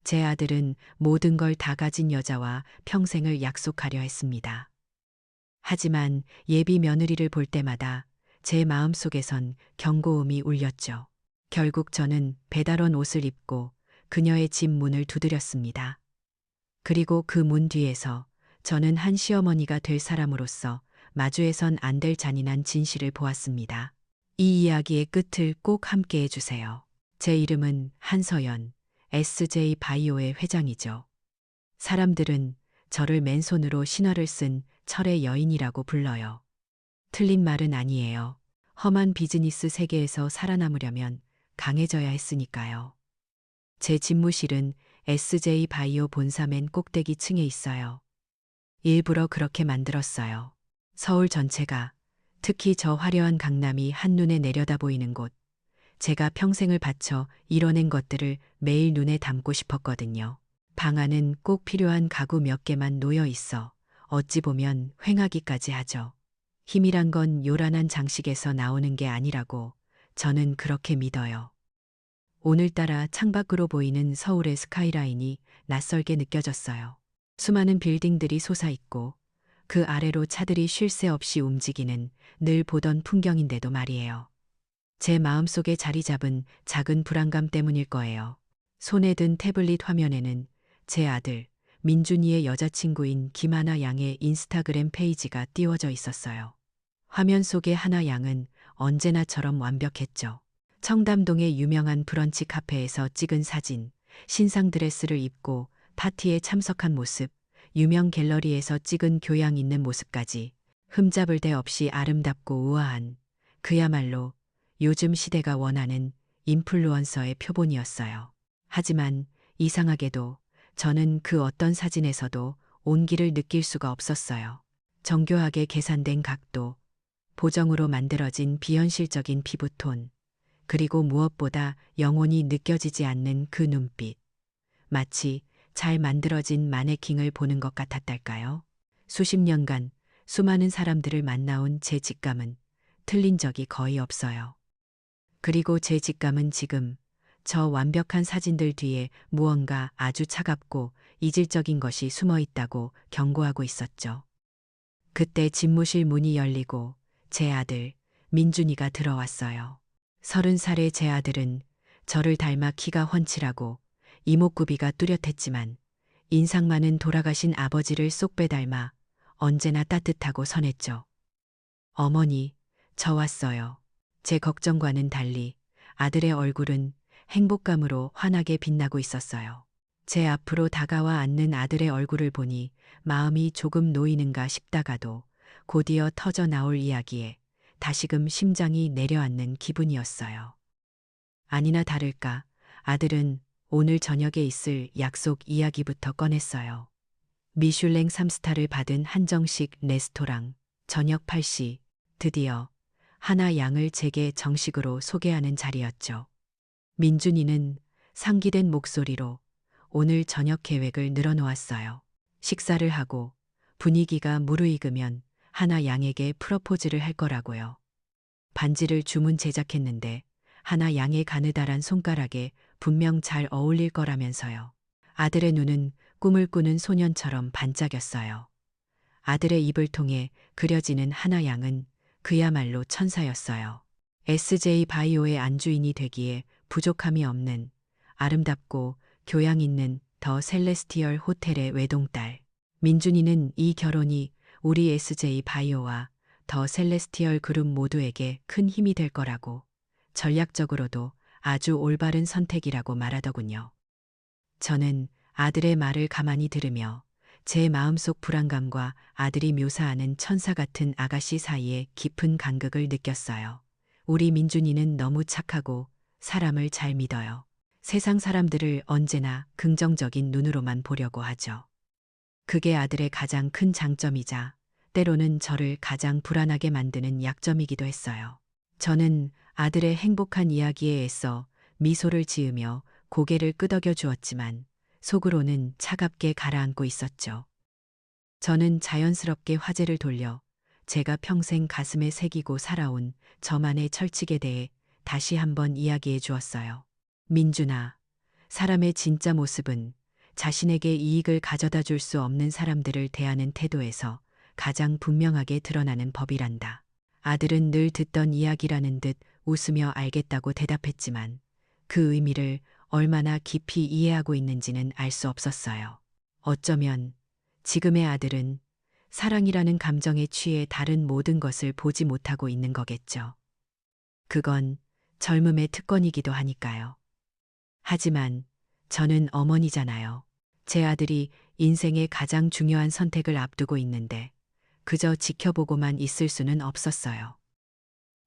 제 아들은 모든 걸 다 가진 여자와 평생을 약속하려 했습니다. 하지만 예비 며느리를 볼 때마다 제 마음속에선 경고음이 울렸죠. 결국 저는 배달원 옷을 입고 그녀의 집 문을 두드렸습니다. 그리고 그 문 뒤에서 저는 한 시어머니가 될 사람으로서 마주해선 안 될 잔인한 진실을 보았습니다. 이 이야기의 끝을 꼭 함께 해주세요. 제 이름은 한서연, SJ 바이오의 회장이죠. 사람들은 저를 맨손으로 신화를 쓴 철의 여인이라고 불러요. 틀린 말은 아니에요. 험한 비즈니스 세계에서 살아남으려면 강해져야 했으니까요. 제 집무실은 SJ 바이오 본사 맨 꼭대기 층에 있어요. 일부러 그렇게 만들었어요. 서울 전체가, 특히 저 화려한 강남이 한눈에 내려다 보이는 곳, 제가 평생을 바쳐 이뤄낸 것들을 매일 눈에 담고 싶었거든요. 방 안은 꼭 필요한 가구 몇 개만 놓여 있어 어찌 보면 횡하기까지 하죠. 힘이란 건 요란한 장식에서 나오는 게 아니라고 저는 그렇게 믿어요. 오늘따라 창밖으로 보이는 서울의 스카이라인이 낯설게 느껴졌어요. 수많은 빌딩들이 솟아있고 그 아래로 차들이 쉴 새 없이 움직이는 늘 보던 풍경인데도 말이에요. 제 마음속에 자리 잡은 작은 불안감 때문일 거예요. 손에 든 태블릿 화면에는 제 아들 민준이의 여자친구인 김하나 양의 인스타그램 페이지가 띄워져 있었어요. 화면 속의 하나 양은 언제나처럼 완벽했죠. 청담동의 유명한 브런치 카페에서 찍은 사진, 신상 드레스를 입고 파티에 참석한 모습, 유명 갤러리에서 찍은 교양 있는 모습까지 흠잡을 데 없이 아름답고 우아한, 그야말로 요즘 시대가 원하는 인플루언서의 표본이었어요. 하지만 이상하게도 저는 그 어떤 사진에서도 온기를 느낄 수가 없었어요. 정교하게 계산된 각도, 보정으로 만들어진 비현실적인 피부톤, 그리고 무엇보다 영혼이 느껴지지 않는 그 눈빛. 마치 잘 만들어진 마네킹을 보는 것 같았달까요? 수십 년간 수많은 사람들을 만나온 제 직감은 틀린 적이 거의 없어요. 그리고 제 직감은 지금 저 완벽한 사진들 뒤에 무언가 아주 차갑고 이질적인 것이 숨어 있다고 경고하고 있었죠. 그때 집무실 문이 열리고 제 아들 민준이가 들어왔어요. 30살의 제 아들은 저를 닮아 키가 훤칠하고 이목구비가 뚜렷했지만 인상만은 돌아가신 아버지를 쏙 빼닮아 언제나 따뜻하고 선했죠. 어머니, 저 왔어요. 제 걱정과는 달리 아들의 얼굴은 행복감으로 환하게 빛나고 있었어요. 제 앞으로 다가와 앉는 아들의 얼굴을 보니 마음이 조금 놓이는가 싶다가도 곧이어 터져 나올 이야기에 다시금 심장이 내려앉는 기분이었어요. 아니나 다를까 아들은 오늘 저녁에 있을 약속 이야기부터 꺼냈어요. 미슐랭 3스타를 받은 한정식 레스토랑, 저녁 8시, 드디어 하나 양을 제게 정식으로 소개하는 자리였죠. 민준이는 상기된 목소리로 오늘 저녁 계획을 늘어놓았어요. 식사를 하고 분위기가 무르익으면 하나 양에게 프러포즈를 할 거라고요. 반지를 주문 제작했는데 하나 양의 가느다란 손가락에 분명 잘 어울릴 거라면서요. 아들의 눈은 꿈을 꾸는 소년처럼 반짝였어요. 아들의 입을 통해 그려지는 하나 양은 그야말로 천사였어요. SJ 바이오의 안주인이 되기에 부족함이 없는 아름답고 교양 있는 더 셀레스티얼 호텔의 외동딸. 민준이는 이 결혼이 우리 SJ 바이오와 더 셀레스티얼 그룹 모두에게 큰 힘이 될 거라고 전략적으로도 아주 올바른 선택이라고 말하더군요. 저는 아들의 말을 가만히 들으며 제 마음속 불안감과 아들이 묘사하는 천사 같은 아가씨 사이에 깊은 간극을 느꼈어요. 우리 민준이는 너무 착하고 사람을 잘 믿어요. 세상 사람들을 언제나 긍정적인 눈으로만 보려고 하죠. 그게 아들의 가장 큰 장점이자 때로는 저를 가장 불안하게 만드는 약점이기도 했어요. 저는 아들의 행복한 이야기에 애써 미소를 지으며 고개를 끄덕여 주었지만 속으로는 차갑게 가라앉고 있었죠. 저는 자연스럽게 화제를 돌려 제가 평생 가슴에 새기고 살아온 저만의 철칙에 대해 다시 한번 이야기해 주었어요. 민준아, 사람의 진짜 모습은 자신에게 이익을 가져다 줄 수 없는 사람들을 대하는 태도에서 가장 분명하게 드러나는 법이란다. 아들은 늘 듣던 이야기라는 듯 웃으며 알겠다고 대답했지만 그 의미를 얼마나 깊이 이해하고 있는지는 알 수 없었어요. 어쩌면 지금의 아들은 사랑이라는 감정에 취해 다른 모든 것을 보지 못하고 있는 거겠죠. 그건 젊음의 특권이기도 하니까요. 하지만 저는 어머니잖아요. 제 아들이 인생의 가장 중요한 선택을 앞두고 있는데 그저 지켜보고만 있을 수는 없었어요.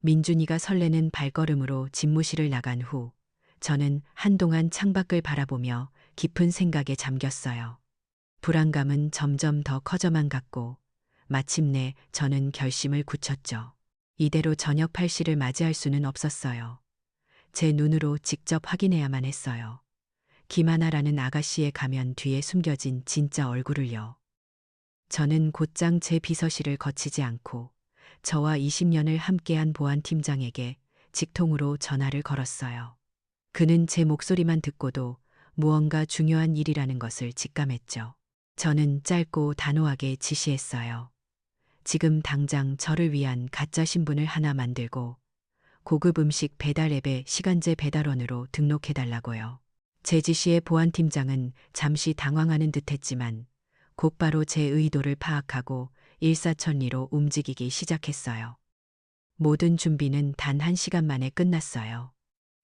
민준이가 설레는 발걸음으로 집무실을 나간 후 저는 한동안 창밖을 바라보며 깊은 생각에 잠겼어요. 불안감은 점점 더 커져만 갔고 마침내 저는 결심을 굳혔죠. 이대로 저녁 8시를 맞이할 수는 없었어요. 제 눈으로 직접 확인해야만 했어요. 김하나라는 아가씨의 가면 뒤에 숨겨진 진짜 얼굴을요. 저는 곧장 제 비서실을 거치지 않고 저와 20년을 함께한 보안팀장에게 직통으로 전화를 걸었어요. 그는 제 목소리만 듣고도 무언가 중요한 일이라는 것을 직감했죠. 저는 짧고 단호하게 지시했어요. 지금 당장 저를 위한 가짜 신분을 하나 만들고 고급 음식 배달 앱에 시간제 배달원으로 등록해달라고요. 제 지시에 보안팀장은 잠시 당황하는 듯했지만 곧바로 제 의도를 파악하고 일사천리로 움직이기 시작했어요. 모든 준비는 단 1시간 만에 끝났어요.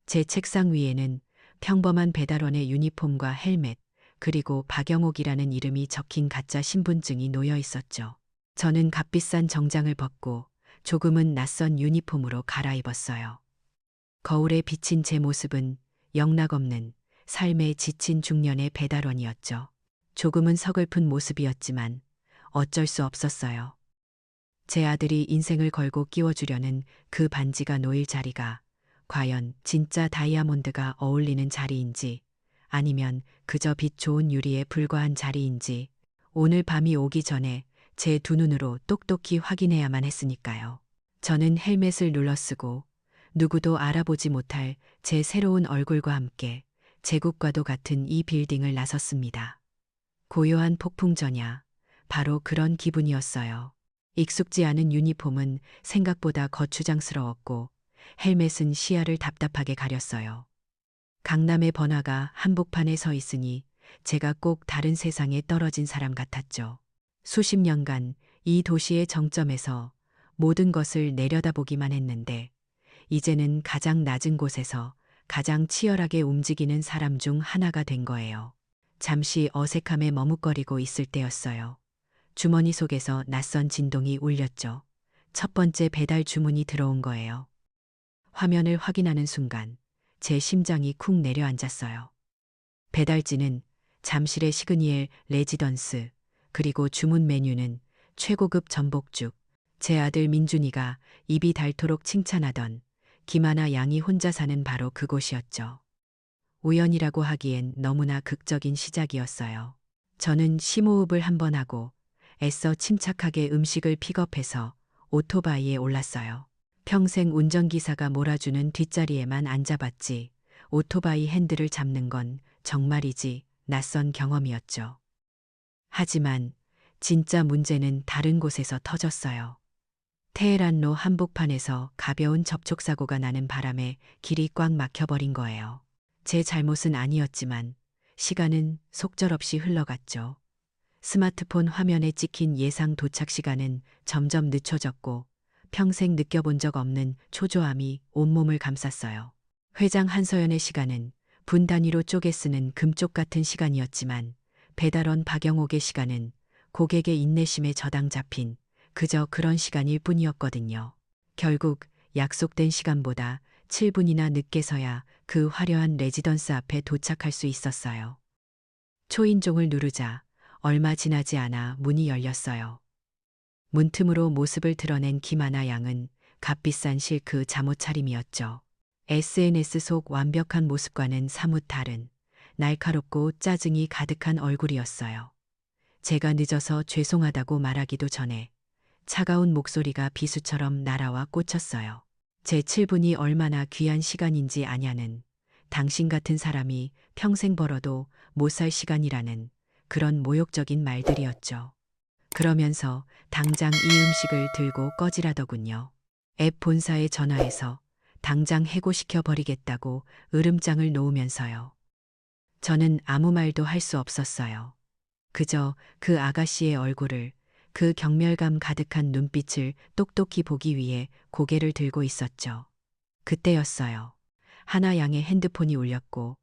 제 책상 위에는 평범한 배달원의 유니폼과 헬멧, 그리고 박영옥이라는 이름이 적힌 가짜 신분증이 놓여 있었죠. 저는 값비싼 정장을 벗고 조금은 낯선 유니폼으로 갈아입었어요. 거울에 비친 제 모습은 영락없는 삶에 지친 중년의 배달원이었죠. 조금은 서글픈 모습이었지만 어쩔 수 없었어요. 제 아들이 인생을 걸고 끼워주려는 그 반지가 놓일 자리가 과연 진짜 다이아몬드가 어울리는 자리인지 아니면 그저 빛 좋은 유리에 불과한 자리인지 오늘 밤이 오기 전에 제 두 눈으로 똑똑히 확인해야만 했으니까요. 저는 헬멧을 눌러쓰고 누구도 알아보지 못할 제 새로운 얼굴과 함께 제국과도 같은 이 빌딩을 나섰습니다. 고요한 폭풍전야, 바로 그런 기분이었어요. 익숙지 않은 유니폼은 생각보다 거추장스러웠고 헬멧은 시야를 답답하게 가렸어요. 강남의 번화가 한복판에 서 있으니 제가 꼭 다른 세상에 떨어진 사람 같았죠. 수십 년간 이 도시의 정점에서 모든 것을 내려다보기만 했는데 이제는 가장 낮은 곳에서 가장 치열하게 움직이는 사람 중 하나가 된 거예요. 잠시 어색함에 머뭇거리고 있을 때였어요. 주머니 속에서 낯선 진동이 울렸죠. 첫 번째 배달 주문이 들어온 거예요. 화면을 확인하는 순간 제 심장이 쿵 내려앉았어요. 배달지는 잠실의 시그니엘 레지던스, 그리고 주문 메뉴는 최고급 전복죽. 제 아들 민준이가 입이 닳도록 칭찬하던 김하나 양이 혼자 사는 바로 그곳이었죠. 우연이라고 하기엔 너무나 극적인 시작이었어요. 저는 심호흡을 한번 하고 애써 침착하게 음식을 픽업해서 오토바이에 올랐어요. 평생 운전기사가 몰아주는 뒷자리에만 앉아봤지 오토바이 핸들을 잡는 건 정말이지 낯선 경험이었죠. 하지만 진짜 문제는 다른 곳에서 터졌어요. 테헤란로 한복판에서 가벼운 접촉사고가 나는 바람에 길이 꽉 막혀버린 거예요. 제 잘못은 아니었지만 시간은 속절없이 흘러갔죠. 스마트폰 화면에 찍힌 예상 도착 시간은 점점 늦춰졌고 평생 느껴본 적 없는 초조함이 온몸을 감쌌어요. 회장 한서연의 시간은 분 단위로 쪼개 쓰는 금쪽 같은 시간이었지만 배달원 박영옥의 시간은 고객의 인내심에 저당 잡힌 그저 그런 시간일 뿐이었거든요. 결국 약속된 시간보다 7분이나 늦게서야 그 화려한 레지던스 앞에 도착할 수 있었어요. 초인종을 누르자 얼마 지나지 않아 문이 열렸어요. 문틈으로 모습을 드러낸 김하나 양은 값비싼 실크 잠옷 차림이었죠. SNS 속 완벽한 모습과는 사뭇 다른 날카롭고 짜증이 가득한 얼굴이었어요. 제가 늦어서 죄송하다고 말하기도 전에 차가운 목소리가 비수처럼 날아와 꽂혔어요. 제 7분이 얼마나 귀한 시간인지 아냐는 당신 같은 사람이 평생 벌어도 못 살 시간이라는 그런 모욕적인 말들이었죠. 그러면서 당장 이 음식을 들고 꺼지라더군요. 앱 본사에 전화해서 당장 해고시켜 버리겠다고 으름장을 놓으면서요. 저는 아무 말도 할 수 없었어요. 그저 그 아가씨의 얼굴을, 그 경멸감 가득한 눈빛을 똑똑히 보기 위해 고개를 들고 있었죠. 그때였어요. 하나 양의 핸드폰이 울렸고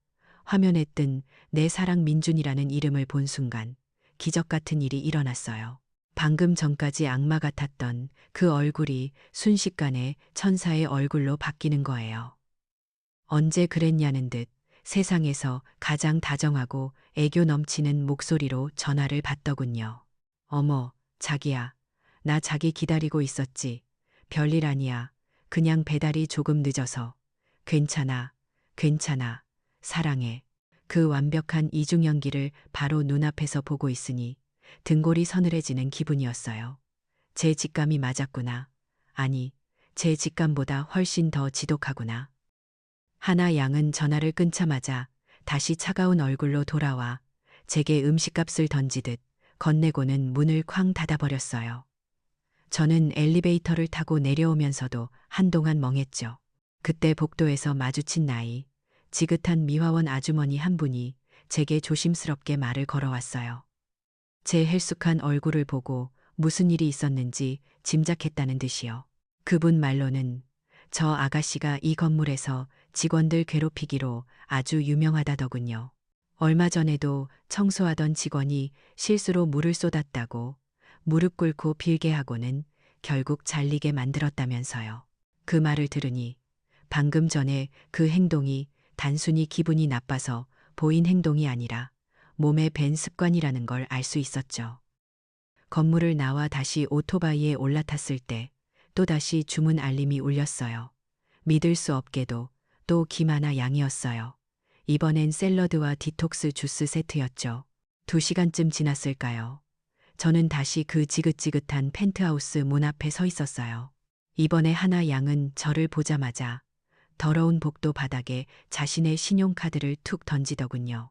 화면에 뜬 내 사랑 민준이라는 이름을 본 순간 기적 같은 일이 일어났어요. 방금 전까지 악마 같았던 그 얼굴이 순식간에 천사의 얼굴로 바뀌는 거예요. 언제 그랬냐는 듯 세상에서 가장 다정하고 애교 넘치는 목소리로 전화를 받더군요. 어머, 자기야. 나 자기 기다리고 있었지. 별일 아니야. 그냥 배달이 조금 늦어서. 괜찮아. 괜찮아. 사랑해. 그 완벽한 이중 연기를 바로 눈앞에서 보고 있으니 등골이 서늘해지는 기분이었어요. 제 직감이 맞았구나. 아니, 제 직감보다 훨씬 더 지독하구나. 하나 양은 전화를 끊자마자 다시 차가운 얼굴로 돌아와 제게 음식값을 던지듯 건네고는 문을 쾅 닫아버렸어요. 저는 엘리베이터를 타고 내려오면서도 한동안 멍했죠. 그때 복도에서 마주친 나이, 지긋한 미화원 아주머니 한 분이 제게 조심스럽게 말을 걸어왔어요. 제 헬쑥한 얼굴을 보고 무슨 일이 있었는지 짐작했다는 듯이요. 그분 말로는 저 아가씨가 이 건물에서 직원들 괴롭히기로 아주 유명하다더군요. 얼마 전에도 청소하던 직원이 실수로 물을 쏟았다고 무릎 꿇고 빌게 하고는 결국 잘리게 만들었다면서요. 그 말을 들으니 방금 전에 그 행동이 단순히 기분이 나빠서 보인 행동이 아니라 몸에 밴 습관이라는 걸 알 수 있었죠. 건물을 나와 다시 오토바이에 올라탔을 때 또다시 주문 알림이 울렸어요. 믿을 수 없게도 또 김하나 양이었어요. 이번엔 샐러드와 디톡스 주스 세트였죠. 2시간쯤 지났을까요? 저는 다시 그 지긋지긋한 펜트하우스 문 앞에 서 있었어요. 이번에 하나 양은 저를 보자마자 더러운 복도 바닥에 자신의 신용카드를 툭 던지더군요.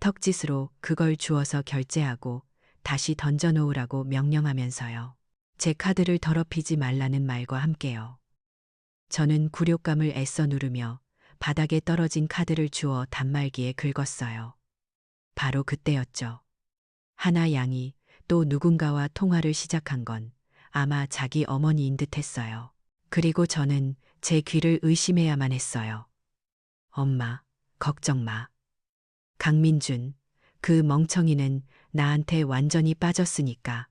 턱짓으로 그걸 주워서 결제하고 다시 던져놓으라고 명령하면서요. 제 카드를 더럽히지 말라는 말과 함께요. 저는 굴욕감을 애써 누르며 바닥에 떨어진 카드를 주워 단말기에 긁었어요. 바로 그때였죠. 하나 양이 또 누군가와 통화를 시작한 건 아마 자기 어머니인 듯 했어요. 그리고 저는 제 귀를 의심해야만 했어요. 엄마, 걱정 마. 강민준, 그 멍청이는 나한테 완전히 빠졌으니까.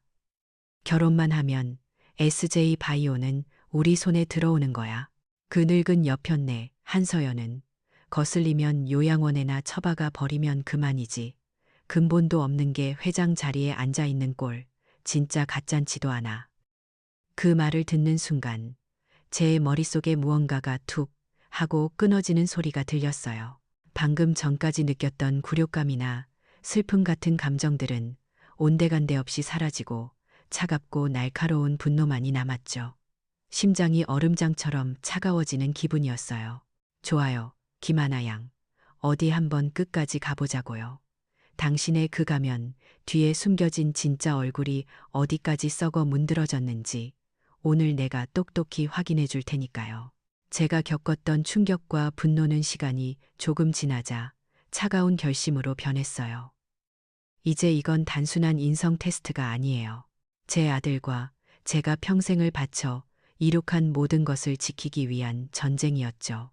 결혼만 하면 SJ 바이오는 우리 손에 들어오는 거야. 그 늙은 여편네 한서연은 거슬리면 요양원에나 처박아 버리면 그만이지. 근본도 없는 게 회장 자리에 앉아 있는 꼴 진짜 가짠치도 않아. 그 말을 듣는 순간 제 머릿속에 무언가가 툭 하고 끊어지는 소리가 들렸어요. 방금 전까지 느꼈던 굴욕감이나 슬픔 같은 감정들은 온데간데 없이 사라지고 차갑고 날카로운 분노만이 남았죠. 심장이 얼음장처럼 차가워지는 기분이었어요. 좋아요, 김하나 양. 어디 한번 끝까지 가보자고요. 당신의 그 가면 뒤에 숨겨진 진짜 얼굴이 어디까지 썩어 문드러졌는지 오늘 내가 똑똑히 확인해 줄 테니까요. 제가 겪었던 충격과 분노는 시간이 조금 지나자 차가운 결심으로 변했어요. 이제 이건 단순한 인성 테스트가 아니에요. 제 아들과 제가 평생을 바쳐 이룩한 모든 것을 지키기 위한 전쟁이었죠.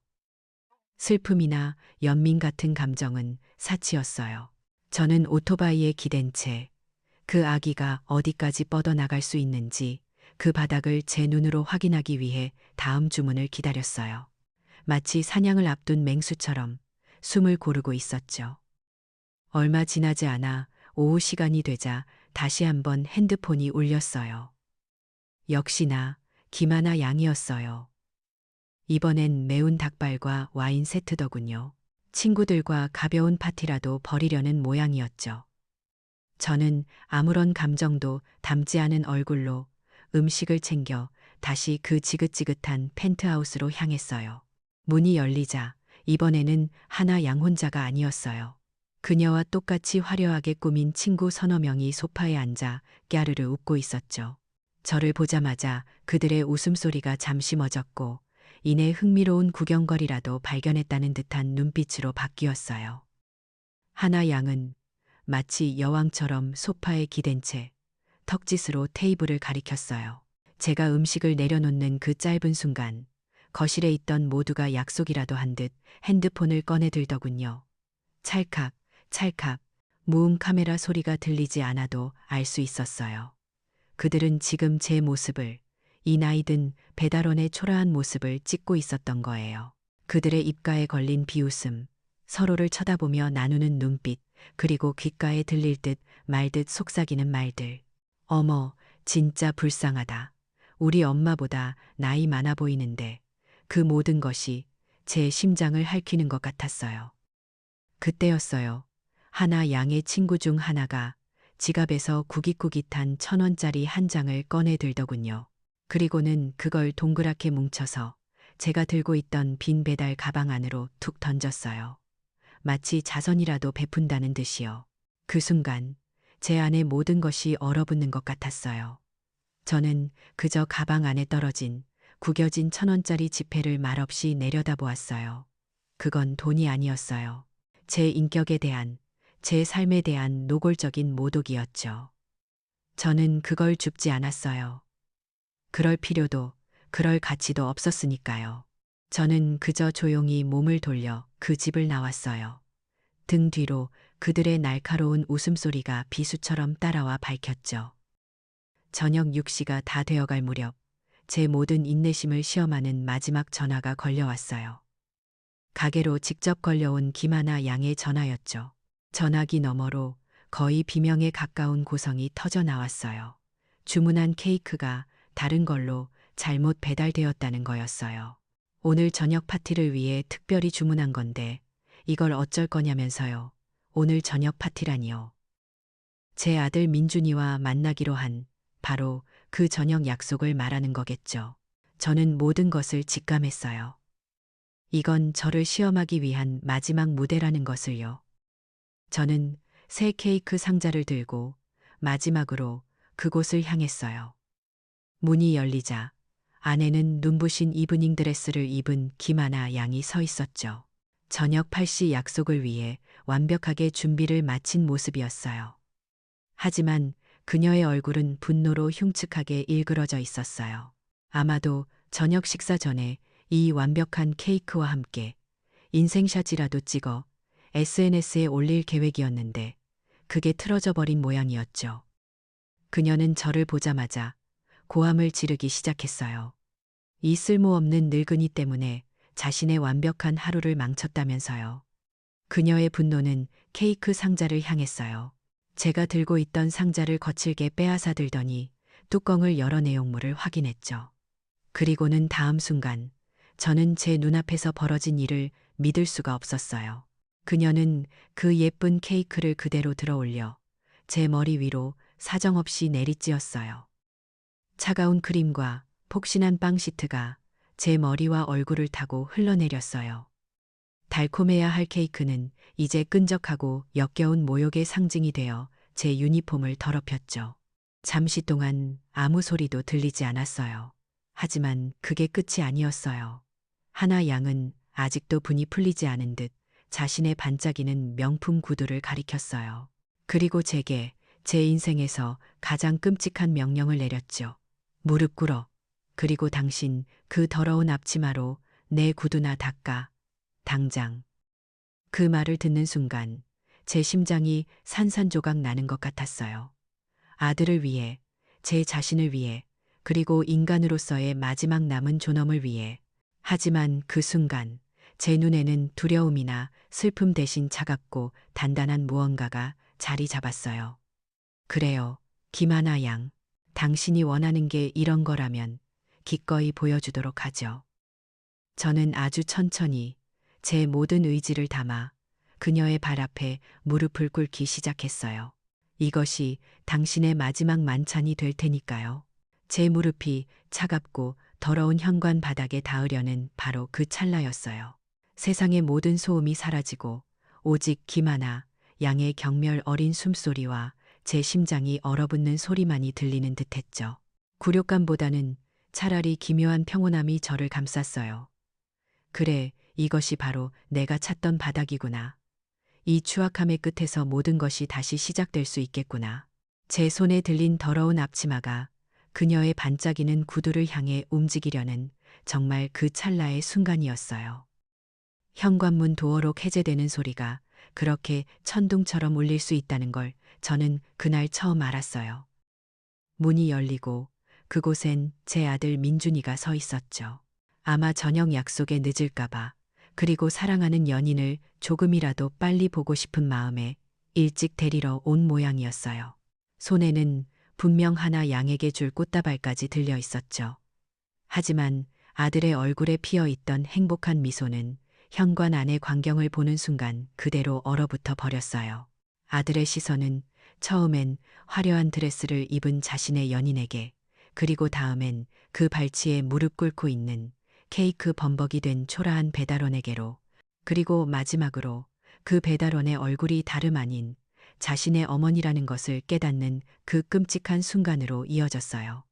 슬픔이나 연민 같은 감정은 사치였어요. 저는 오토바이에 기댄 채 그 아기가 어디까지 뻗어나갈 수 있는지 그 바닥을 제 눈으로 확인하기 위해 다음 주문을 기다렸어요. 마치 사냥을 앞둔 맹수처럼 숨을 고르고 있었죠. 얼마 지나지 않아 오후 시간이 되자 다시 한번 핸드폰이 울렸어요. 역시나 김하나 양이었어요. 이번엔 매운 닭발과 와인 세트더군요. 친구들과 가벼운 파티라도 벌이려는 모양이었죠. 저는 아무런 감정도 담지 않은 얼굴로 음식을 챙겨 다시 그 지긋지긋한 펜트하우스로 향했어요. 문이 열리자 이번에는 하나 양 혼자가 아니었어요. 그녀와 똑같이 화려하게 꾸민 친구 서너 명이 소파에 앉아 깨르르 웃고 있었죠. 저를 보자마자 그들의 웃음소리가 잠시 멎었고 이내 흥미로운 구경거리라도 발견했다는 듯한 눈빛으로 바뀌었어요. 하나 양은 마치 여왕처럼 소파에 기댄 채 턱짓으로 테이블을 가리켰어요. 제가 음식을 내려놓는 그 짧은 순간 거실에 있던 모두가 약속이라도 한 듯 핸드폰을 꺼내 들더군요. 찰칵, 찰칵, 무음 카메라 소리가 들리지 않아도 알 수 있었어요. 그들은 지금 제 모습을, 이 나이든 배달원의 초라한 모습을 찍고 있었던 거예요. 그들의 입가에 걸린 비웃음, 서로를 쳐다보며 나누는 눈빛, 그리고 귓가에 들릴 듯 말 듯 속삭이는 말들. 어머, 진짜 불쌍하다. 우리 엄마보다 나이 많아 보이는데 그 모든 것이 제 심장을 핥히는 것 같았어요. 그때였어요. 하나 양의 친구 중 하나가 지갑에서 구깃구깃한 1,000원짜리 한 장을 꺼내 들더군요. 그리고는 그걸 동그랗게 뭉쳐서 제가 들고 있던 빈 배달 가방 안으로 툭 던졌어요. 마치 자선이라도 베푼다는 듯이요. 그 순간 제 안에 모든 것이 얼어붙는 것 같았어요. 저는 그저 가방 안에 떨어진 구겨진 1,000원짜리 지폐를 말없이 내려다보았어요. 그건 돈이 아니었어요. 제 인격에 대한, 제 삶에 대한 노골적인 모독이었죠. 저는 그걸 줍지 않았어요. 그럴 필요도, 그럴 가치도 없었으니까요. 저는 그저 조용히 몸을 돌려 그 집을 나왔어요. 등 뒤로 그들의 날카로운 웃음소리가 비수처럼 따라와 밝혔죠. 저녁 6시가 다 되어갈 무렵 제 모든 인내심을 시험하는 마지막 전화가 걸려왔어요. 가게로 직접 걸려온 김하나 양의 전화였죠. 전화기 너머로 거의 비명에 가까운 고성이 터져 나왔어요. 주문한 케이크가 다른 걸로 잘못 배달되었다는 거였어요. 오늘 저녁 파티를 위해 특별히 주문한 건데 이걸 어쩔 거냐면서요. 오늘 저녁 파티라니요. 제 아들 민준이와 만나기로 한 바로 그 저녁 약속을 말하는 거겠죠. 저는 모든 것을 직감했어요. 이건 저를 시험하기 위한 마지막 무대라는 것을요. 저는 새 케이크 상자를 들고 마지막으로 그곳을 향했어요. 문이 열리자 안에는 눈부신 이브닝 드레스를 입은 김하나 양이 서 있었죠. 저녁 8시 약속을 위해 완벽하게 준비를 마친 모습이었어요. 하지만 그녀의 얼굴은 분노로 흉측하게 일그러져 있었어요. 아마도 저녁 식사 전에 이 완벽한 케이크와 함께 인생샷이라도 찍어 SNS에 올릴 계획이었는데 그게 틀어져 버린 모양이었죠. 그녀는 저를 보자마자 고함을 지르기 시작했어요. 이 쓸모없는 늙은이 때문에 자신의 완벽한 하루를 망쳤다면서요. 그녀의 분노는 케이크 상자를 향했어요. 제가 들고 있던 상자를 거칠게 빼앗아 들더니 뚜껑을 열어 내용물을 확인했죠. 그리고는 다음 순간 저는 제 눈앞에서 벌어진 일을 믿을 수가 없었어요. 그녀는 그 예쁜 케이크를 그대로 들어 올려 제 머리 위로 사정없이 내리찧었어요. 차가운 크림과 폭신한 빵 시트가 제 머리와 얼굴을 타고 흘러내렸어요. 달콤해야 할 케이크는 이제 끈적하고 역겨운 모욕의 상징이 되어 제 유니폼을 더럽혔죠. 잠시 동안 아무 소리도 들리지 않았어요. 하지만 그게 끝이 아니었어요. 하나 양은 아직도 분이 풀리지 않은 듯 자신의 반짝이는 명품 구두를 가리켰어요. 그리고 제게 제 인생에서 가장 끔찍한 명령을 내렸죠. 무릎 꿇어. 그리고 당신 그 더러운 앞치마로 내 구두나 닦아. 당장. 그 말을 듣는 순간 제 심장이 산산조각 나는 것 같았어요. 아들을 위해, 제 자신을 위해, 그리고 인간으로서의 마지막 남은 존엄을 위해. 하지만 그 순간 제 눈에는 두려움이나 슬픔 대신 차갑고 단단한 무언가가 자리 잡았어요. 그래요, 김하나 양. 당신이 원하는 게 이런 거라면 기꺼이 보여주도록 하죠. 저는 아주 천천히 제 모든 의지를 담아 그녀의 발 앞에 무릎을 꿇기 시작했어요. 이것이 당신의 마지막 만찬이 될 테니까요. 제 무릎이 차갑고 더러운 현관 바닥에 닿으려는 바로 그 찰나였어요. 세상의 모든 소음이 사라지고 오직 김하나 양의 경멸 어린 숨소리와 제 심장이 얼어붙는 소리만이 들리는 듯했죠. 굴욕감보다는 차라리 기묘한 평온함이 저를 감쌌어요. 그래, 이것이 바로 내가 찾던 바닥이구나. 이 추악함의 끝에서 모든 것이 다시 시작될 수 있겠구나. 제 손에 들린 더러운 앞치마가 그녀의 반짝이는 구두를 향해 움직이려는 정말 그 찰나의 순간이었어요. 현관문 도어록 해제되는 소리가 그렇게 천둥처럼 울릴 수 있다는 걸 저는 그날 처음 알았어요. 문이 열리고 그곳엔 제 아들 민준이가 서 있었죠. 아마 저녁 약속에 늦을까봐, 그리고 사랑하는 연인을 조금이라도 빨리 보고 싶은 마음에 일찍 데리러 온 모양이었어요. 손에는 분명 하나 양에게 줄 꽃다발까지 들려 있었죠. 하지만 아들의 얼굴에 피어 있던 행복한 미소는 현관 안의 광경을 보는 순간 그대로 얼어붙어 버렸어요. 아들의 시선은 처음엔 화려한 드레스를 입은 자신의 연인에게, 그리고 다음엔 그 발치에 무릎 꿇고 있는 케이크 범벅이 된 초라한 배달원에게로, 그리고 마지막으로 그 배달원의 얼굴이 다름 아닌 자신의 어머니라는 것을 깨닫는 그 끔찍한 순간으로 이어졌어요.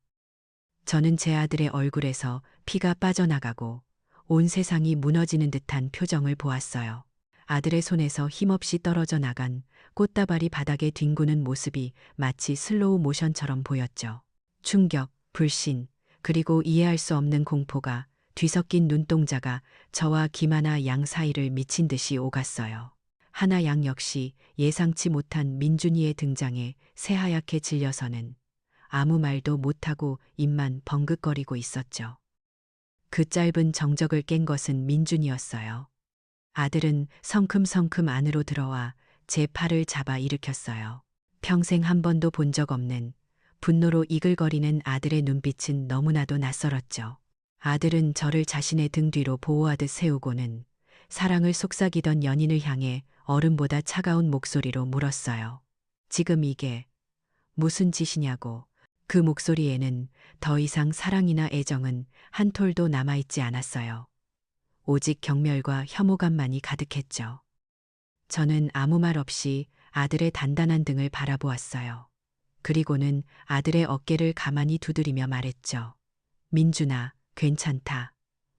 저는 제 아들의 얼굴에서 피가 빠져나가고 온 세상이 무너지는 듯한 표정을 보았어요. 아들의 손에서 힘없이 떨어져 나간 꽃다발이 바닥에 뒹구는 모습이 마치 슬로우 모션처럼 보였죠. 충격, 불신, 그리고 이해할 수 없는 공포가 뒤섞인 눈동자가 저와 김하나 양 사이를 미친 듯이 오갔어요. 하나 양 역시 예상치 못한 민준이의 등장에 새하얗게 질려서는 아무 말도 못하고 입만 벙긋거리고 있었죠. 그 짧은 정적을 깬 것은 민준이었어요. 아들은 성큼성큼 안으로 들어와 제 팔을 잡아 일으켰어요. 평생 한 번도 본 적 없는 분노로 이글거리는 아들의 눈빛은 너무나도 낯설었죠. 아들은 저를 자신의 등 뒤로 보호하듯 세우고는 사랑을 속삭이던 연인을 향해 얼음보다 차가운 목소리로 물었어요. 지금 이게 무슨 짓이냐고. 그 목소리에는 더 이상 사랑이나 애정은 한 톨도 남아있지 않았어요. 오직 경멸과 혐오감만이 가득했죠. 저는 아무 말 없이 아들의 단단한 등을 바라보았어요. 그리고는 아들의 어깨를 가만히 두드리며 말했죠. 민준아, 괜찮다.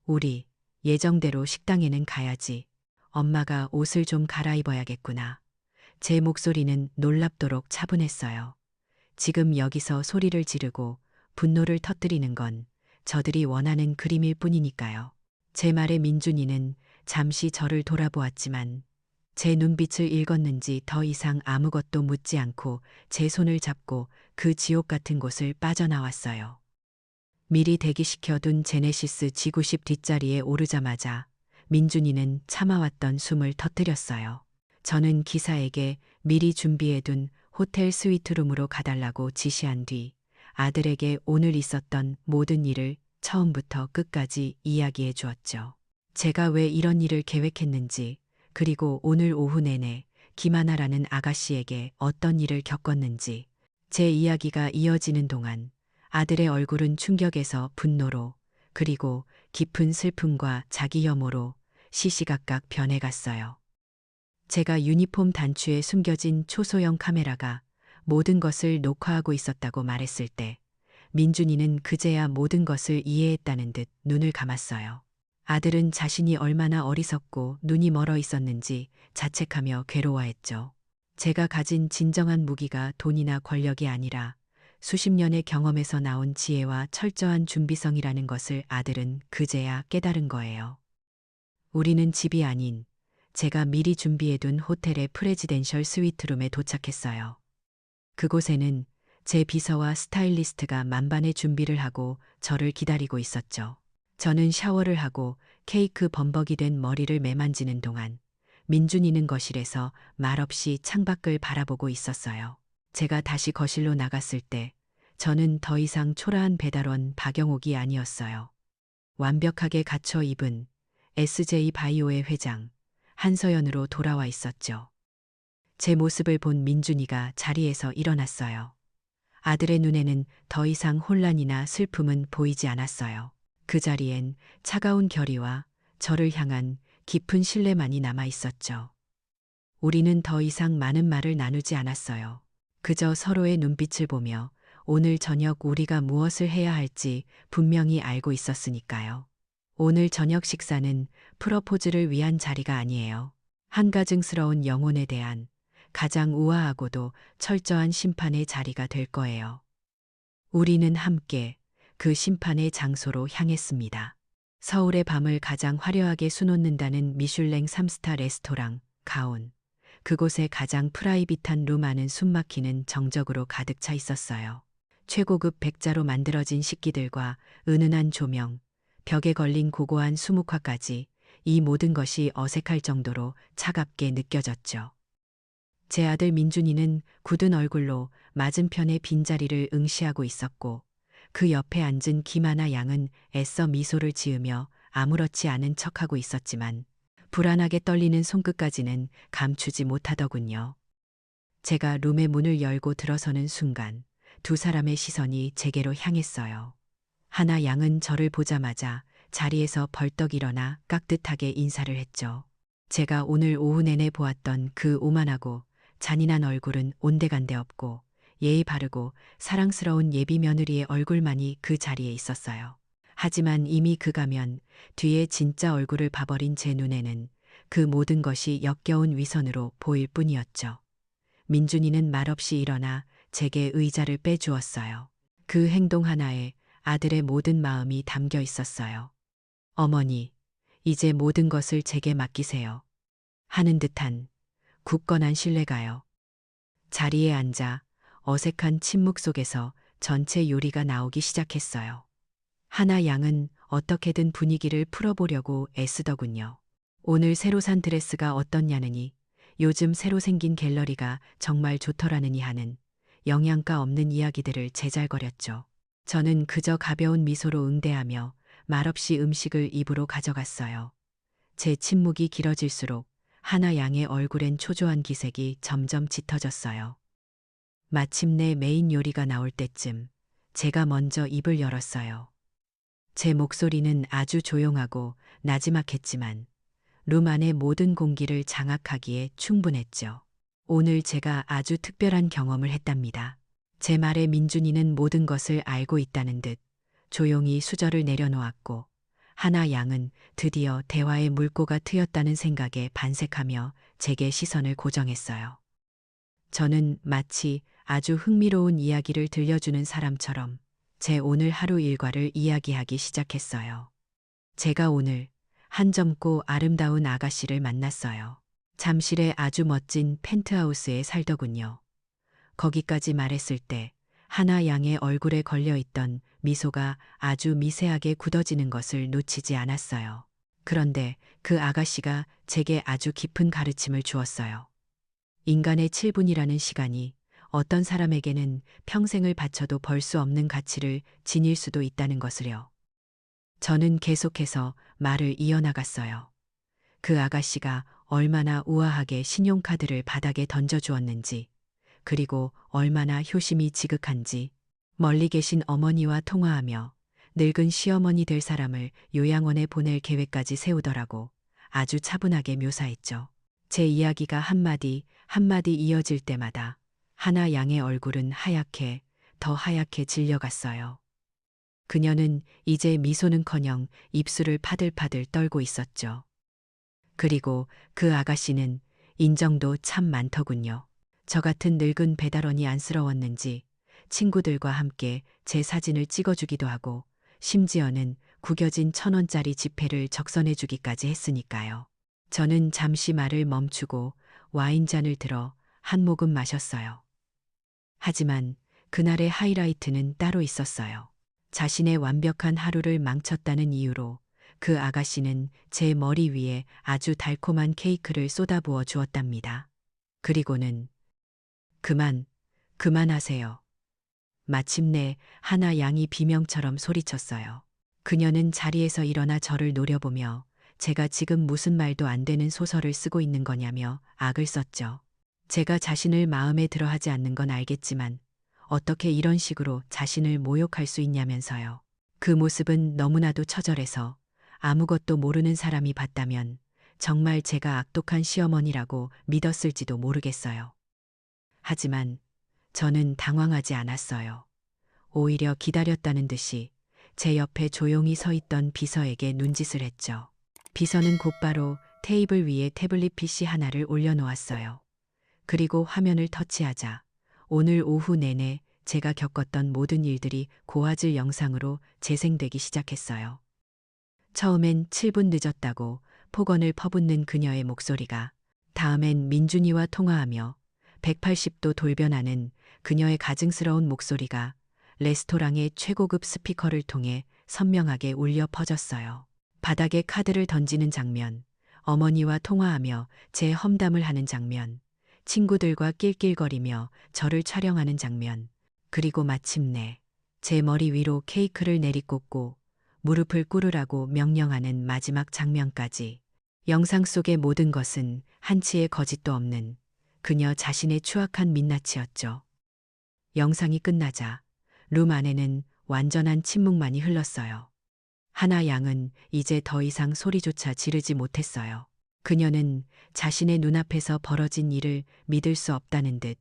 우리 예정대로 식당에는 가야지. 엄마가 옷을 좀 갈아입어야겠구나. 제 목소리는 놀랍도록 차분했어요. 지금 여기서 소리를 지르고 분노를 터뜨리는 건 저들이 원하는 그림일 뿐이니까요. 제 말에 민준이는 잠시 저를 돌아보았지만 제 눈빛을 읽었는지 더 이상 아무것도 묻지 않고 제 손을 잡고 그 지옥 같은 곳을 빠져나왔어요. 미리 대기시켜둔 제네시스 G90 뒷자리에 오르자마자 민준이는 참아왔던 숨을 터뜨렸어요. 저는 기사에게 미리 준비해둔 호텔 스위트룸으로 가달라고 지시한 뒤 아들에게 오늘 있었던 모든 일을 처음부터 끝까지 이야기해 주었죠. 제가 왜 이런 일을 계획했는지, 그리고 오늘 오후 내내 김하나라는 아가씨에게 어떤 일을 겪었는지. 제 이야기가 이어지는 동안 아들의 얼굴은 충격에서 분노로, 그리고 깊은 슬픔과 자기 혐오로 시시각각 변해갔어요. 제가 유니폼 단추에 숨겨진 초소형 카메라가 모든 것을 녹화하고 있었다고 말했을 때 민준이는 그제야 모든 것을 이해했다는 듯 눈을 감았어요. 아들은 자신이 얼마나 어리석고 눈이 멀어 있었는지 자책하며 괴로워했죠. 제가 가진 진정한 무기가 돈이나 권력이 아니라 수십 년의 경험에서 나온 지혜와 철저한 준비성이라는 것을 아들은 그제야 깨달은 거예요. 우리는 집이 아닌 제가 미리 준비해둔 호텔의 프레지덴셜 스위트룸에 도착했어요. 그곳에는 제 비서와 스타일리스트가 만반의 준비를 하고 저를 기다리고 있었죠. 저는 샤워를 하고 케이크 범벅이 된 머리를 매만지는 동안 민준이는 거실에서 말없이 창밖을 바라보고 있었어요. 제가 다시 거실로 나갔을 때 저는 더 이상 초라한 배달원 박영옥이 아니었어요. 완벽하게 갖춰 입은 SJ 바이오의 회장 한서연으로 돌아와 있었죠. 제 모습을 본 민준이가 자리에서 일어났어요. 아들의 눈에는 더 이상 혼란이나 슬픔은 보이지 않았어요. 그 자리엔 차가운 결의와 저를 향한 깊은 신뢰만이 남아 있었죠. 우리는 더 이상 많은 말을 나누지 않았어요. 그저 서로의 눈빛을 보며 오늘 저녁 우리가 무엇을 해야 할지 분명히 알고 있었으니까요. 오늘 저녁 식사는 프러포즈를 위한 자리가 아니에요. 한가증스러운 영혼에 대한 가장 우아하고도 철저한 심판의 자리가 될 거예요. 우리는 함께 그 심판의 장소로 향했습니다. 서울의 밤을 가장 화려하게 수놓는다는 미슐랭 3스타 레스토랑 가온. 그곳에 가장 프라이빗한 룸 안은 숨막히는 정적으로 가득 차 있었어요. 최고급 백자로 만들어진 식기들과 은은한 조명, 벽에 걸린 고고한 수묵화까지 이 모든 것이 어색할 정도로 차갑게 느껴졌죠. 제 아들 민준이는 굳은 얼굴로 맞은편의 빈자리를 응시하고 있었고 그 옆에 앉은 김하나 양은 애써 미소를 지으며 아무렇지 않은 척하고 있었지만 불안하게 떨리는 손끝까지는 감추지 못하더군요. 제가 룸의 문을 열고 들어서는 순간 두 사람의 시선이 제게로 향했어요. 하나 양은 저를 보자마자 자리에서 벌떡 일어나 깍듯하게 인사를 했죠. 제가 오늘 오후 내내 보았던 그 오만하고 잔인한 얼굴은 온데간데 없고 예의 바르고 사랑스러운 예비 며느리의 얼굴만이 그 자리에 있었어요. 하지만 이미 그 가면 뒤에 진짜 얼굴을 봐버린 제 눈에는 그 모든 것이 역겨운 위선으로 보일 뿐이었죠. 민준이는 말없이 일어나 제게 의자를 빼주었어요. 그 행동 하나에 아들의 모든 마음이 담겨 있었어요. 어머니, 이제 모든 것을 제게 맡기세요. 하는 듯한 굳건한 신뢰가요. 자리에 앉아 어색한 침묵 속에서 전체 요리가 나오기 시작했어요. 하나 양은 어떻게든 분위기를 풀어보려고 애쓰더군요. 오늘 새로 산 드레스가 어떻냐느니, 요즘 새로 생긴 갤러리가 정말 좋더라느니 하는 영양가 없는 이야기들을 제잘거렸죠. 저는 그저 가벼운 미소로 응대하며 말없이 음식을 입으로 가져갔어요. 제 침묵이 길어질수록 하나 양의 얼굴엔 초조한 기색이 점점 짙어졌어요. 마침내 메인 요리가 나올 때쯤 제가 먼저 입을 열었어요. 제 목소리는 아주 조용하고 나지막했지만 룸 안의 모든 공기를 장악하기에 충분했죠. 오늘 제가 아주 특별한 경험을 했답니다. 제 말에 민준이는 모든 것을 알고 있다는 듯 조용히 수저를 내려놓았고 하나 양은 드디어 대화의 물꼬가 트였다는 생각에 반색하며 제게 시선을 고정했어요. 저는 마치 아주 흥미로운 이야기를 들려주는 사람처럼 제 오늘 하루 일과를 이야기하기 시작했어요. 제가 오늘 한 젊고 아름다운 아가씨를 만났어요. 잠실의 아주 멋진 펜트하우스에 살더군요. 거기까지 말했을 때 하나 양의 얼굴에 걸려있던 미소가 아주 미세하게 굳어지는 것을 놓치지 않았어요. 그런데 그 아가씨가 제게 아주 깊은 가르침을 주었어요. 인간의 7분이라는 시간이 어떤 사람에게는 평생을 바쳐도 벌 수 없는 가치를 지닐 수도 있다는 것을요. 저는 계속해서 말을 이어나갔어요. 그 아가씨가 얼마나 우아하게 신용카드를 바닥에 던져주었는지, 그리고 얼마나 효심이 지극한지, 멀리 계신 어머니와 통화하며 늙은 시어머니 될 사람을 요양원에 보낼 계획까지 세우더라고 아주 차분하게 묘사했죠. 제 이야기가 한마디 한마디 이어질 때마다 하나 양의 얼굴은 하얗게 더 하얗게 질려갔어요. 그녀는 이제 미소는커녕 입술을 파들파들 떨고 있었죠. 그리고 그 아가씨는 인정도 참 많더군요. 저 같은 늙은 배달원이 안쓰러웠는지 친구들과 함께 제 사진을 찍어주기도 하고 심지어는 구겨진 1,000원짜리 지폐를 적선해주기까지 했으니까요. 저는 잠시 말을 멈추고 와인잔을 들어 한 모금 마셨어요. 하지만 그날의 하이라이트는 따로 있었어요. 자신의 완벽한 하루를 망쳤다는 이유로 그 아가씨는 제 머리 위에 아주 달콤한 케이크를 쏟아부어 주었답니다. 그리고는 그만하세요. 마침내 하나 양이 비명처럼 소리쳤어요. 그녀는 자리에서 일어나 저를 노려보며 제가 지금 무슨 말도 안 되는 소설을 쓰고 있는 거냐며 악을 썼죠. 제가 자신을 마음에 들어 하지 않는 건 알겠지만 어떻게 이런 식으로 자신을 모욕할 수 있냐면서요. 그 모습은 너무나도 처절해서 아무것도 모르는 사람이 봤다면 정말 제가 악독한 시어머니라고 믿었을지도 모르겠어요. 하지만 저는 당황하지 않았어요. 오히려 기다렸다는 듯이 제 옆에 조용히 서 있던 비서에게 눈짓을 했죠. 비서는 곧바로 테이블 위에 태블릿 PC 하나를 올려놓았어요. 그리고 화면을 터치하자 오늘 오후 내내 제가 겪었던 모든 일들이 고화질 영상으로 재생되기 시작했어요. 처음엔 7분 늦었다고 폭언을 퍼붓는 그녀의 목소리가, 다음엔 민준이와 통화하며 180도 돌변하는 그녀의 가증스러운 목소리가 레스토랑의 최고급 스피커를 통해 선명하게 울려 퍼졌어요. 바닥에 카드를 던지는 장면, 어머니와 통화하며 제 험담을 하는 장면, 친구들과 낄낄거리며 저를 촬영하는 장면, 그리고 마침내 제 머리 위로 케이크를 내리꽂고 무릎을 꿇으라고 명령하는 마지막 장면까지. 영상 속의 모든 것은 한치의 거짓도 없는 그녀 자신의 추악한 민낯이었죠. 영상이 끝나자 룸 안에는 완전한 침묵만이 흘렀어요. 하나 양은 이제 더 이상 소리조차 지르지 못했어요. 그녀는 자신의 눈앞에서 벌어진 일을 믿을 수 없다는 듯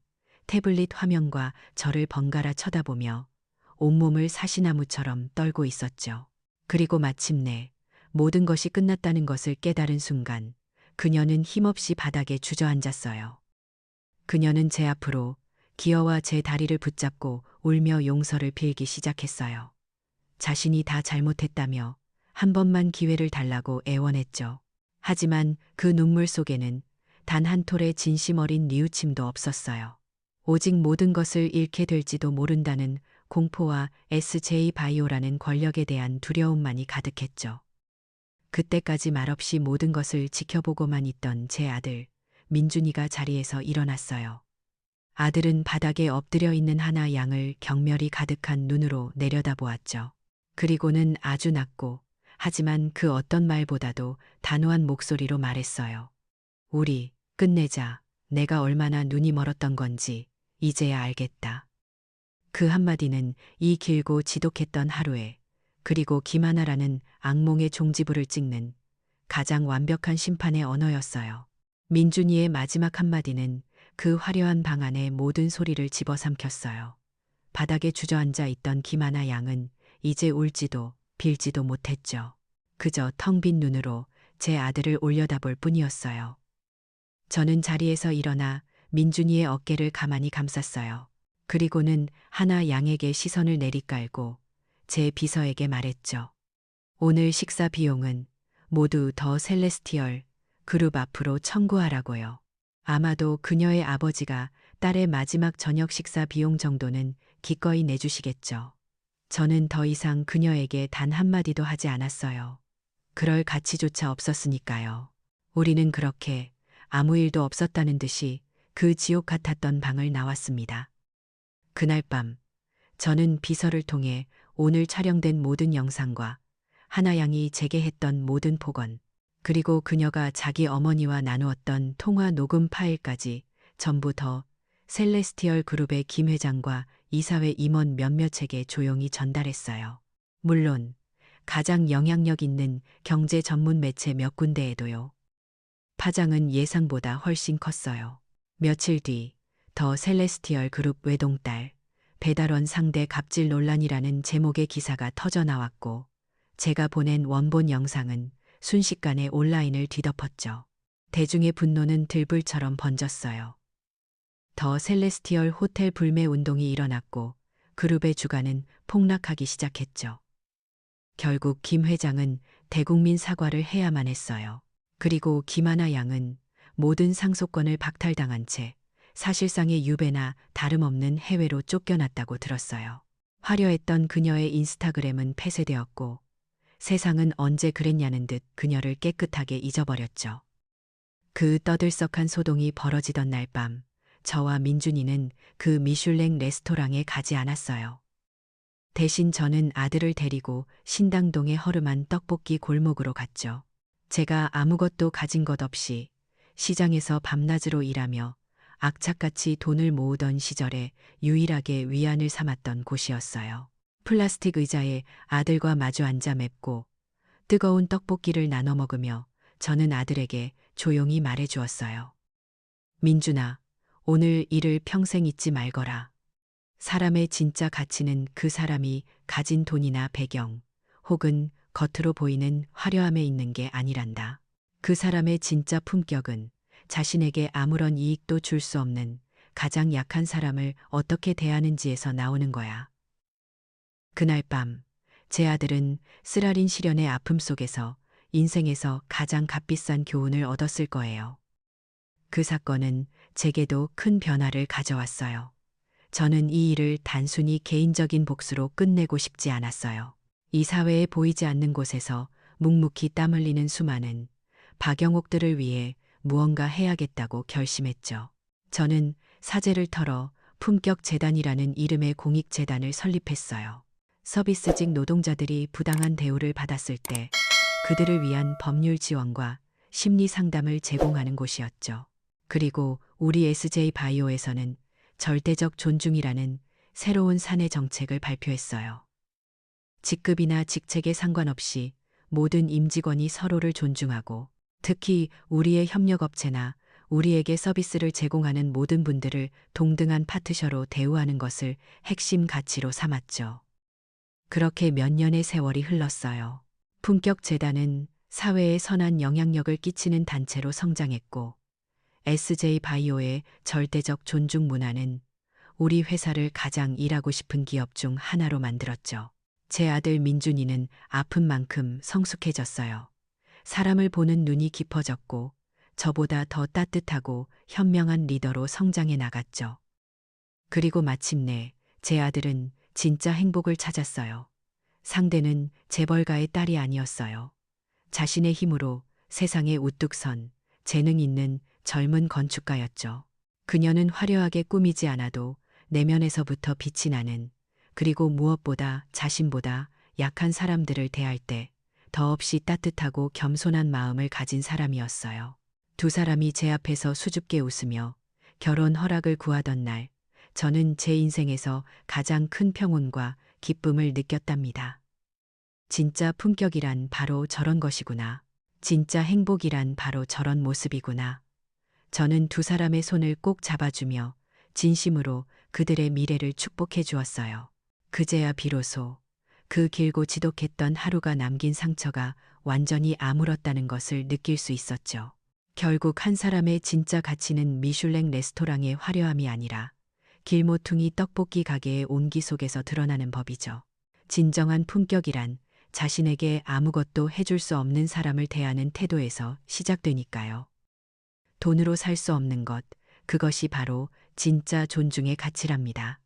태블릿 화면과 저를 번갈아 쳐다보며 온몸을 사시나무처럼 떨고 있었죠. 그리고 마침내 모든 것이 끝났다는 것을 깨달은 순간 그녀는 힘없이 바닥에 주저앉았어요. 그녀는 제 앞으로 기어와 제 다리를 붙잡고 울며 용서를 빌기 시작했어요. 자신이 다 잘못했다며 한 번만 기회를 달라고 애원했죠. 하지만 그 눈물 속에는 단 한 톨의 진심 어린 뉘우침도 없었어요. 오직 모든 것을 잃게 될지도 모른다는 공포와 SJ 바이오라는 권력에 대한 두려움만이 가득했죠. 그때까지 말없이 모든 것을 지켜보고만 있던 제 아들, 민준이가 자리에서 일어났어요. 아들은 바닥에 엎드려 있는 하나 양을 경멸이 가득한 눈으로 내려다보았죠. 그리고는 아주 낮고 하지만 그 어떤 말보다도 단호한 목소리로 말했어요. 우리 끝내자. 내가 얼마나 눈이 멀었던 건지 이제야 알겠다. 그 한마디는 이 길고 지독했던 하루에, 그리고 김하나라는 악몽의 종지부를 찍는 가장 완벽한 심판의 언어였어요. 민준이의 마지막 한마디는 그 화려한 방 안의 모든 소리를 집어삼켰어요. 바닥에 주저앉아 있던 김하나 양은 이제 울지도 빌지도 못했죠. 그저 텅 빈 눈으로 제 아들을 올려다볼 뿐이었어요. 저는 자리에서 일어나 민준이의 어깨를 가만히 감쌌어요. 그리고는 하나 양에게 시선을 내리깔고 제 비서에게 말했죠. 오늘 식사 비용은 모두 더 셀레스티얼 그룹 앞으로 청구하라고요. 아마도 그녀의 아버지가 딸의 마지막 저녁 식사 비용 정도는 기꺼이 내주시겠죠. 저는 더 이상 그녀에게 단 한마디도 하지 않았어요. 그럴 가치조차 없었으니까요. 우리는 그렇게 아무 일도 없었다는 듯이 그 지옥 같았던 방을 나왔습니다. 그날 밤 저는 비서를 통해 오늘 촬영된 모든 영상과 하나 양이 제게 했던 모든 폭언, 그리고 그녀가 자기 어머니와 나누었던 통화 녹음 파일까지 전부 더 셀레스티얼 그룹의 김 회장과 이사회 임원 몇몇에게 조용히 전달했어요. 물론 가장 영향력 있는 경제 전문 매체 몇 군데에도요. 파장은 예상보다 훨씬 컸어요. 며칠 뒤 더 셀레스티얼 그룹 외동딸 배달원 상대 갑질 논란이라는 제목의 기사가 터져 나왔고, 제가 보낸 원본 영상은 순식간에 온라인을 뒤덮었죠. 대중의 분노는 들불처럼 번졌어요. 더 셀레스티얼 호텔 불매 운동이 일어났고 그룹의 주가는 폭락하기 시작했죠. 결국 김 회장은 대국민 사과를 해야만 했어요. 그리고 김하나 양은 모든 상속권을 박탈당한 채 사실상의 유배나 다름없는 해외로 쫓겨났다고 들었어요. 화려했던 그녀의 인스타그램은 폐쇄되었고 세상은 언제 그랬냐는 듯 그녀를 깨끗하게 잊어버렸죠. 그 떠들썩한 소동이 벌어지던 날 밤, 저와 민준이는 그 미슐랭 레스토랑에 가지 않았어요. 대신 저는 아들을 데리고 신당동의 허름한 떡볶이 골목으로 갔죠. 제가 아무것도 가진 것 없이 시장에서 밤낮으로 일하며 악착같이 돈을 모으던 시절에 유일하게 위안을 삼았던 곳이었어요. 플라스틱 의자에 아들과 마주 앉아 맵고 뜨거운 떡볶이를 나눠 먹으며 저는 아들에게 조용히 말해 주었어요. 민준아, 오늘 일을 평생 잊지 말거라. 사람의 진짜 가치는 그 사람이 가진 돈이나 배경, 혹은 겉으로 보이는 화려함에 있는 게 아니란다. 그 사람의 진짜 품격은 자신에게 아무런 이익도 줄 수 없는 가장 약한 사람을 어떻게 대하는지에서 나오는 거야. 그날 밤, 제 아들은 쓰라린 시련의 아픔 속에서 인생에서 가장 값비싼 교훈을 얻었을 거예요. 그 사건은 제게도 큰 변화를 가져왔어요. 저는 이 일을 단순히 개인적인 복수로 끝내고 싶지 않았어요. 이 사회에 보이지 않는 곳에서 묵묵히 땀 흘리는 수많은 박영옥들을 위해 무언가 해야겠다고 결심했죠. 저는 사제를 털어 품격재단이라는 이름의 공익재단을 설립했어요. 서비스직 노동자들이 부당한 대우를 받았을 때 그들을 위한 법률 지원과 심리 상담을 제공하는 곳이었죠. 그리고 우리 SJ바이오에서는 절대적 존중이라는 새로운 사내 정책을 발표했어요. 직급이나 직책에 상관없이 모든 임직원이 서로를 존중하고, 특히 우리의 협력업체나 우리에게 서비스를 제공하는 모든 분들을 동등한 파트너로 대우하는 것을 핵심 가치로 삼았죠. 그렇게 몇 년의 세월이 흘렀어요. 품격재단은 사회에 선한 영향력을 끼치는 단체로 성장했고, SJ바이오의 절대적 존중 문화는 우리 회사를 가장 일하고 싶은 기업 중 하나로 만들었죠. 제 아들 민준이는 아픈 만큼 성숙해졌어요. 사람을 보는 눈이 깊어졌고, 저보다 더 따뜻하고 현명한 리더로 성장해 나갔죠. 그리고 마침내 제 아들은 진짜 행복을 찾았어요. 상대는 재벌가의 딸이 아니었어요. 자신의 힘으로 세상에 우뚝 선 재능 있는 젊은 건축가였죠. 그녀는 화려하게 꾸미지 않아도 내면에서부터 빛이 나는, 그리고 무엇보다 자신보다 약한 사람들을 대할 때 더없이 따뜻하고 겸손한 마음을 가진 사람이었어요. 두 사람이 제 앞에서 수줍게 웃으며 결혼 허락을 구하던 날, 저는 제 인생에서 가장 큰 평온과 기쁨을 느꼈답니다. 진짜 품격이란 바로 저런 것이구나. 진짜 행복이란 바로 저런 모습이구나. 저는 두 사람의 손을 꼭 잡아주며 진심으로 그들의 미래를 축복해 주었어요. 그제야 비로소 그 길고 지독했던 하루가 남긴 상처가 완전히 아물었다는 것을 느낄 수 있었죠. 결국 한 사람의 진짜 가치는 미슐랭 레스토랑의 화려함이 아니라 길모퉁이 떡볶이 가게의 온기 속에서 드러나는 법이죠. 진정한 품격이란 자신에게 아무것도 해줄 수 없는 사람을 대하는 태도에서 시작되니까요. 돈으로 살 수 없는 것, 그것이 바로 진짜 존중의 가치랍니다.